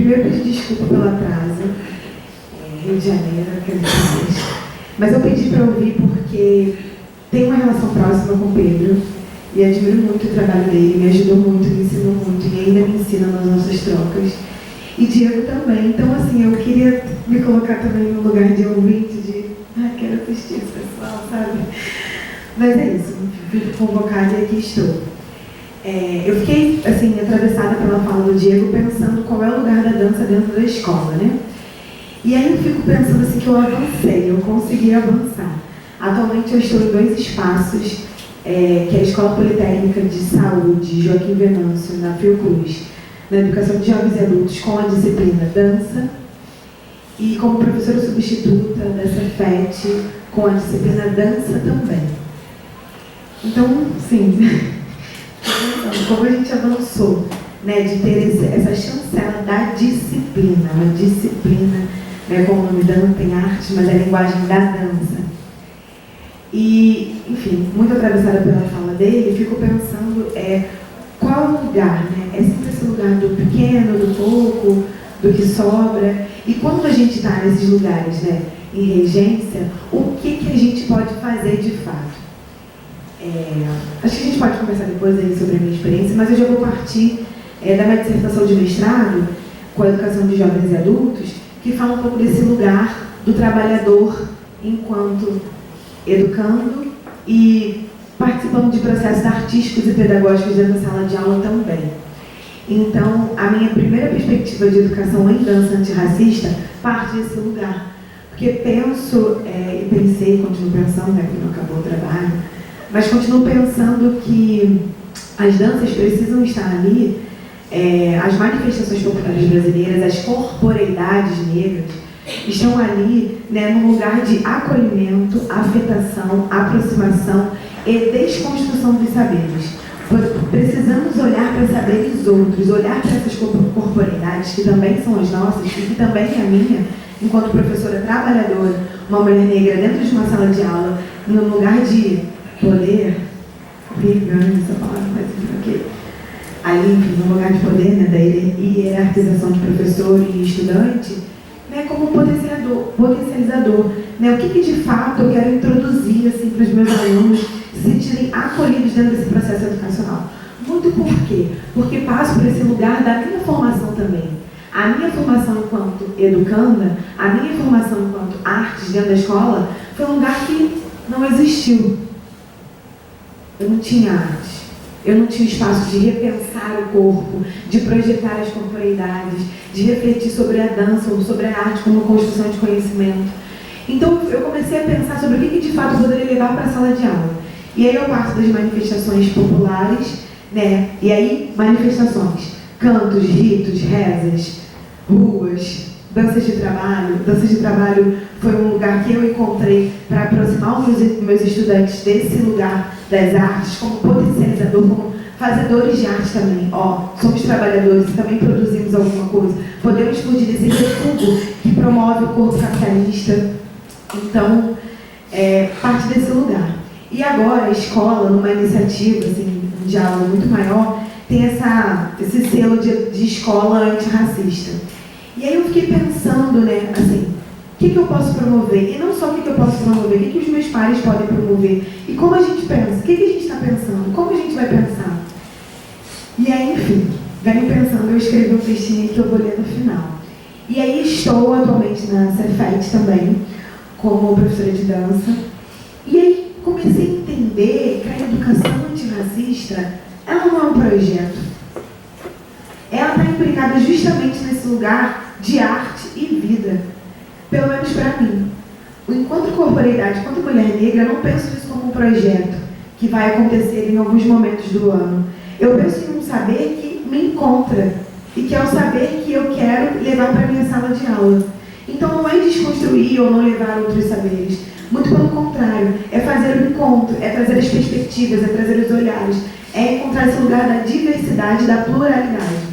primeiro pedir desculpa pelo atraso. Rio de Janeiro, aqueles dias. Mas eu pedi para ouvir porque tenho uma relação próxima com o Pedro e admiro muito o trabalho dele, me ajudou muito, me ensinou muito e ainda me ensina nas nossas trocas. E Diego também. Então, assim, eu queria me colocar também no lugar de ouvinte, de quero assistir esse pessoal, sabe? Mas é isso, fui convocada e aqui estou. Eu fiquei, assim, atravessada pela fala do Diego, pensando qual é o lugar da dança dentro da escola, né? E aí eu fico pensando assim que eu avancei, eu consegui avançar. Atualmente eu estou em 2 espaços, que é a Escola Politécnica de Saúde, Joaquim Venâncio, na Fiocruz, na educação de jovens e adultos, com a disciplina dança, e como professora substituta da Cefet, com a disciplina dança também. Então, sim, como a gente avançou, né, de ter essa chancela da disciplina, uma disciplina, né, como o nome dando tem arte, mas é a linguagem da dança. E, enfim, muito atravessada pela fala dele, fico pensando qual é o lugar, né? É sempre esse lugar do pequeno, do pouco, do que sobra. E quando a gente está nesses lugares, né, em regência, o que a gente pode fazer de fato? Acho que a gente pode conversar depois aí sobre a minha experiência, mas eu já vou partir da minha dissertação de mestrado com a educação de jovens e adultos, que fala um pouco desse lugar do trabalhador enquanto educando e participando de processos artísticos e pedagógicos dentro da sala de aula também. Então, a minha primeira perspectiva de educação em dança antirracista parte desse lugar. Porque penso, e pensei, continuo pensando, né, que não acabou o trabalho, mas continuo pensando que as danças precisam estar ali, as manifestações populares brasileiras, as corporeidades negras, estão ali, né, num lugar de acolhimento, afetação, aproximação e desconstrução dos saberes. Precisamos olhar para saberes outros, olhar para essas corporeidades que também são as nossas e que também é a minha, enquanto professora trabalhadora, uma mulher negra dentro de uma sala de aula, num lugar de poder, ganho essa palavra, mas ok. Ali, enfim, num lugar de poder, né, da hierarquização de professor e estudante, né, como potencializador, né, o que de fato eu quero introduzir assim, para os meus alunos se sentirem acolhidos dentro desse processo educacional. Muito por quê? Porque passo por esse lugar da minha formação também. A minha formação enquanto educanda, a minha formação enquanto artes dentro da escola, foi um lugar que não existiu. Eu não tinha arte. Eu não tinha espaço de repensar o corpo, de projetar as corporeidades, de refletir sobre a dança ou sobre a arte como construção de conhecimento. Então, eu comecei a pensar sobre o que de fato eu poderia levar para a sala de aula. E aí eu parto das manifestações populares, né? E aí, manifestações, cantos, ritos, rezas, ruas, danças de trabalho. Danças de trabalho foi um lugar que eu encontrei para aproximar os meus estudantes desse lugar das artes, como potencializador, como fazedores de arte também. Somos trabalhadores e também produzimos alguma coisa. Podemos fugir desse refúgio que promove o corpo capitalista. Então, parte desse lugar. E agora a escola, numa iniciativa, assim, um diálogo muito maior, tem esse selo de escola antirracista. E aí eu fiquei pensando, né, assim, o que eu posso promover? E não só o que eu posso promover, o que os meus pares podem promover? E como a gente pensa? O que a gente está pensando? Como a gente vai pensar? E aí, enfim, venho pensando, eu escrevi um textinho que eu vou ler no final. E aí estou atualmente na Cefet também, como professora de dança. E aí comecei a entender que a educação antirracista, ela não é um projeto. Ela está implicada justamente nesse lugar de arte e vida. Pelo menos para mim. Enquanto corporeidade, enquanto mulher negra, eu não penso nisso como um projeto que vai acontecer em alguns momentos do ano. Eu penso em um saber que me encontra e que é o saber que eu quero levar para a minha sala de aula. Então não é desconstruir ou não levar outros saberes. Muito pelo contrário, é fazer o encontro, é trazer as perspectivas, é trazer os olhares, é encontrar esse lugar da diversidade, da pluralidade.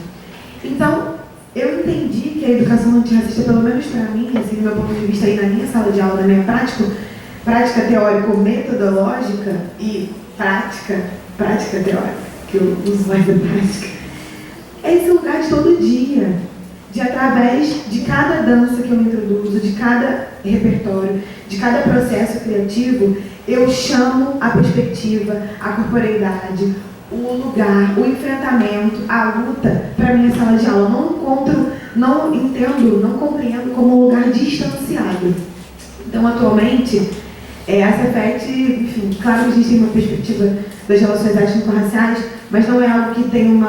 Então, eu entendi que a educação antirracista, pelo menos para mim, assim, do meu ponto de vista aí na minha sala de aula, na minha prática teórico-metodológica e prática teórica, que eu uso mais a prática, é esse lugar de todo dia, de através de cada dança que eu introduzo, de cada repertório, de cada processo criativo, eu chamo a perspectiva, a corporeidade, o lugar, o enfrentamento, a luta para a minha sala de aula. Não entendo, não compreendo como um lugar distanciado. Então, atualmente, a Cefet, enfim, claro que a gente tem uma perspectiva das relações étnico-raciais, mas não é algo que tem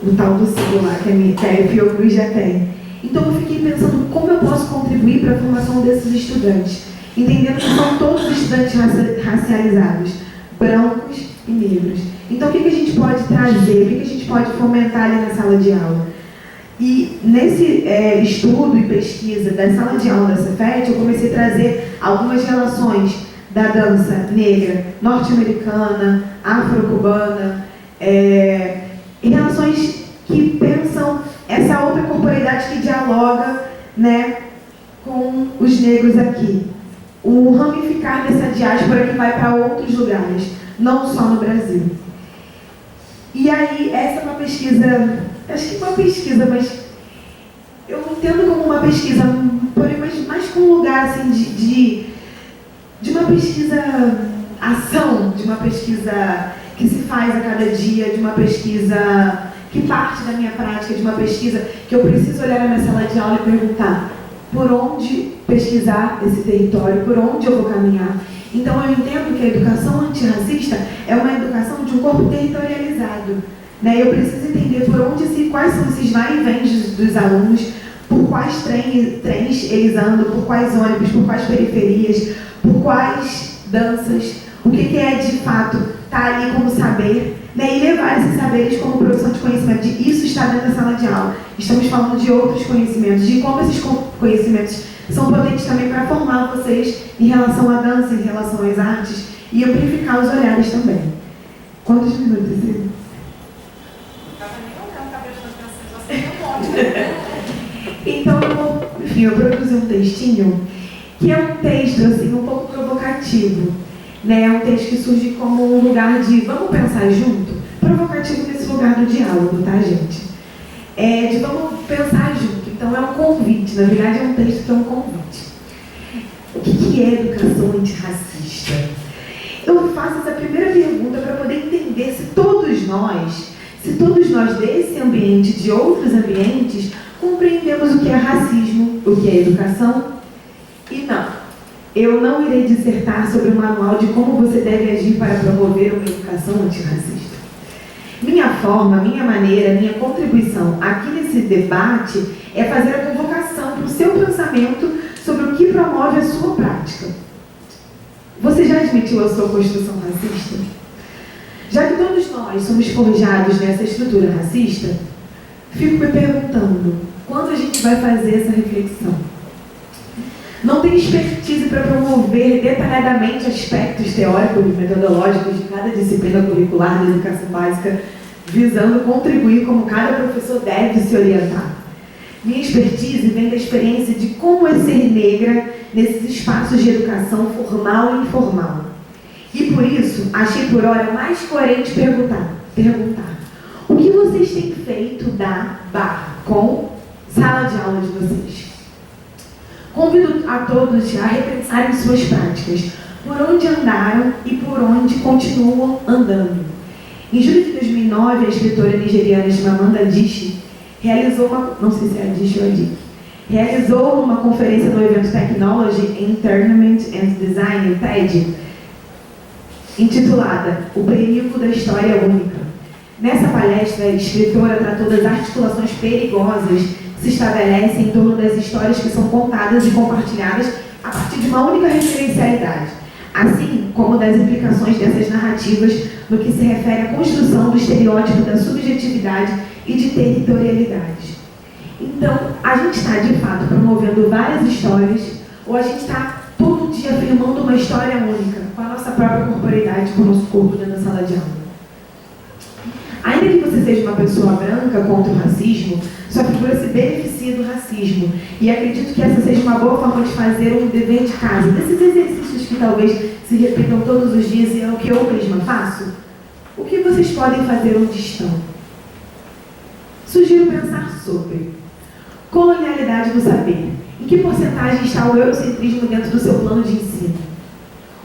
o tal do siglo lá, que a Fiocruz já tem. Então eu fiquei pensando como eu posso contribuir para a formação desses estudantes, entendendo que são todos estudantes racializados, brancos e negros. Então o que a gente pode trazer, o que a gente pode fomentar ali na sala de aula? E nesse estudo e pesquisa da sala de aula da Cefet, eu comecei a trazer algumas relações da dança negra, norte-americana, afro-cubana, em relações que pensam essa outra corporeidade que dialoga, né, com os negros aqui. O ramificar dessa diáspora que vai para outros lugares, não só no Brasil. E aí, essa é uma pesquisa, acho que uma pesquisa, mas eu entendo como uma pesquisa, porém mais com um lugar assim, de uma pesquisa ação, de uma pesquisa que se faz a cada dia, de uma pesquisa que parte da minha prática, de uma pesquisa que eu preciso olhar na minha sala de aula e perguntar por onde pesquisar esse território, por onde eu vou caminhar. Então eu entendo que a educação antirracista é uma educação de um corpo territorializado, né? Eu preciso entender por onde quais são esses vai e vens dos alunos, por quais trens eles andam, por quais ônibus, por quais periferias, por quais danças, o que é de fato estar ali como saber, né? E levar esses saberes como produção de conhecimento, de isso está dentro da sala de aula. Estamos falando de outros conhecimentos, de como esses conhecimentos são potentes também para formar vocês em relação à dança, em relação às artes e amplificar os olhares também. Quantos minutos? Não estava nem olhando, estava prestando atenção, você tem um monte. Então, enfim, eu produzi um textinho que é um texto assim, um pouco provocativo, né? É um texto que surge como um lugar de vamos pensar junto, provocativo nesse lugar do diálogo, tá, gente? De vamos pensar junto. Então é um convite, na verdade é um texto que é um convite. O que é educação antirracista? Eu faço essa primeira pergunta para poder entender se todos nós desse ambiente, de outros ambientes, compreendemos o que é racismo, o que é educação. E não, eu não irei dissertar sobre o manual de como você deve agir para promover uma educação antirracista. Minha forma, minha maneira, minha contribuição aqui nesse debate é fazer a convocação para o seu pensamento sobre o que promove a sua prática. Você já admitiu a sua construção racista? Já que todos nós somos forjados nessa estrutura racista, fico me perguntando, quando a gente vai fazer essa reflexão? Não tem expertise para promover detalhadamente aspectos teóricos e metodológicos de cada disciplina curricular da educação básica, visando contribuir como cada professor deve se orientar. Minha expertise vem da experiência de como é ser negra nesses espaços de educação formal e informal. E por isso, achei por hora mais coerente perguntar: o que vocês têm feito com sala de aula de vocês? Convido a todos a repensarem suas práticas, por onde andaram e por onde continuam andando. Em julho de 2009, a escritora nigeriana Chimamanda Adichie realizou uma conferência no evento Technology, Entertainment and Design, TED, intitulada O Perigo da História Única. Nessa palestra, a escritora tratou das articulações perigosas que se estabelecem em torno das histórias que são contadas e compartilhadas a partir de uma única referencialidade, assim como das implicações dessas narrativas no que se refere à construção do estereótipo da subjetividade e de territorialidade. Então, a gente está, de fato, promovendo várias histórias, ou a gente está todo dia afirmando uma história única, com a nossa própria corporeidade, com o nosso corpo dentro da sala de aula. Ainda que você seja uma pessoa branca contra o racismo, sua figura se beneficia do racismo. E acredito que essa seja uma boa forma de fazer um dever de casa, desses exercícios que talvez se repitam todos os dias e é o que eu mesma faço. O que vocês podem fazer onde estão? Sugiro pensar sobre colonialidade do saber. Em que porcentagem está o eurocentrismo dentro do seu plano de ensino?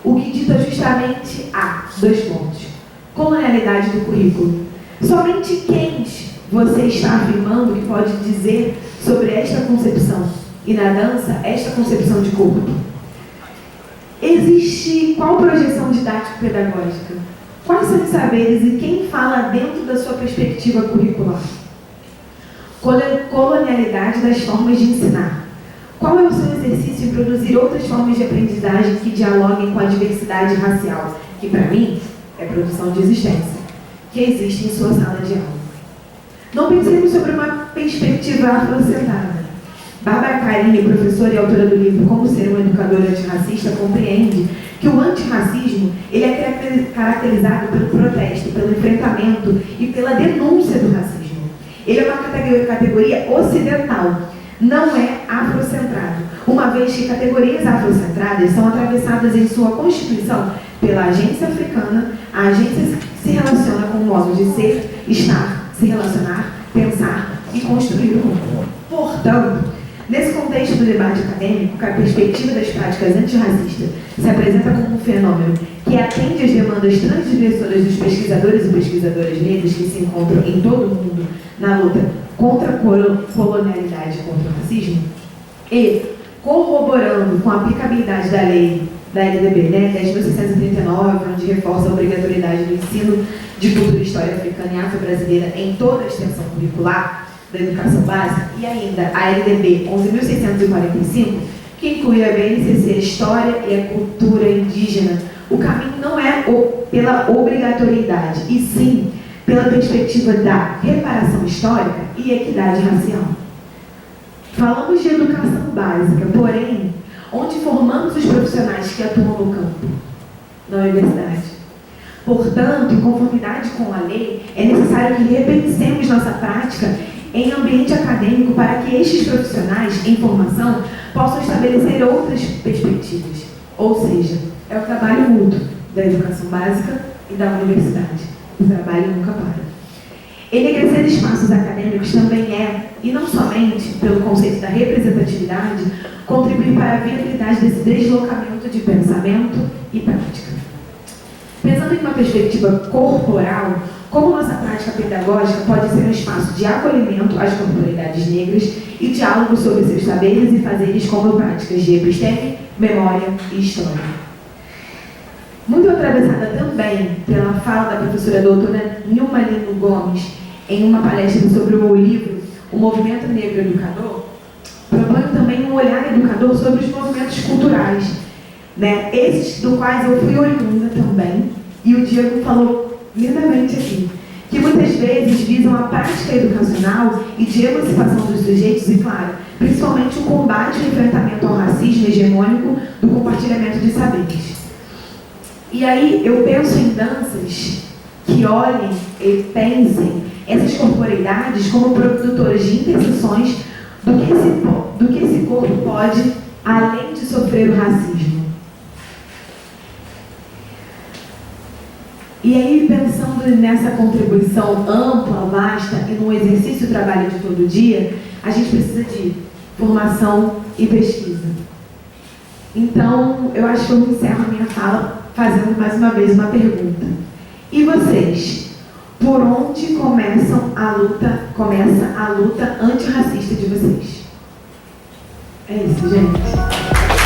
O que dita justamente a, dois pontos, colonialidade do currículo. Somente quem você está afirmando que pode dizer sobre esta concepção? E na dança, esta concepção de corpo. Existe qual projeção didático-pedagógica? Quais são os saberes e quem fala dentro da sua perspectiva curricular? Colonialidade das formas de ensinar. Qual é o seu exercício em produzir outras formas de aprendizagem que dialoguem com a diversidade racial, que para mim é produção de existência, que existe em sua sala de aula? Não pensemos sobre uma perspectiva afrocentrada. Bárbara Carini, professora e autora do livro Como Ser um Educador Antirracista, compreende que o antirracismo ele é caracterizado pelo protesto, pelo enfrentamento e pela denúncia do racismo. Ele é uma categoria ocidental, não é afrocentrado, uma vez que categorias afrocentradas são atravessadas em sua constituição pela agência africana. A agência se relaciona com o modo de ser, estar, se relacionar, pensar e construir o mundo. Portanto, nesse contexto do debate acadêmico, que a perspectiva das práticas antirracistas se apresenta como um fenômeno que atende às demandas transgressoras dos pesquisadores e pesquisadoras negros que se encontram em todo o mundo na luta contra a colonialidade e contra o racismo, e corroborando com a aplicabilidade da lei da LDB, 10.639, onde reforça a obrigatoriedade do ensino de cultura e história africana e afro-brasileira em toda a extensão curricular da educação básica, e ainda a LDB 11.645, que inclui a BNCC, História e a Cultura Indígena. O caminho não é pela obrigatoriedade, e sim pela perspectiva da reparação histórica e equidade racial. Falamos de educação básica, porém, onde formamos os profissionais que atuam no campo? Na universidade. Portanto, em conformidade com a lei, é necessário que repensemos nossa prática em ambiente acadêmico para que estes profissionais em formação possam estabelecer outras perspectivas. Ou seja, é o trabalho mútuo da educação básica e da universidade. O trabalho nunca para. Enegrecer espaços acadêmicos também é, e não somente pelo conceito da representatividade, contribuir para a viabilidade desse deslocamento de pensamento e prática. Pensando em uma perspectiva corporal, como nossa prática pedagógica pode ser um espaço de acolhimento às corporeidades negras e diálogo sobre seus saberes e fazeres como práticas de episteme, memória e história. Muito atravessada também pela fala da professora doutora Nilma Lino Gomes em uma palestra sobre o meu livro, O Movimento Negro Educador, proponho também um olhar educador sobre os movimentos culturais, esses do quais eu fui oriunda também, e o Diego falou lindamente aqui, que muitas vezes visam a prática educacional e de emancipação dos sujeitos e, claro, principalmente o combate e o enfrentamento ao racismo hegemônico do compartilhamento de saberes. E aí eu penso em danças que olhem e pensem essas corporeidades como produtoras de interseções do que esse corpo pode, além de sofrer o racismo. E aí, pensando nessa contribuição ampla, vasta e num exercício de trabalho de todo dia, a gente precisa de formação e pesquisa. Então, eu acho que eu encerro a minha fala fazendo mais uma vez uma pergunta. E vocês? Por onde começa a luta antirracista de vocês? É isso, gente.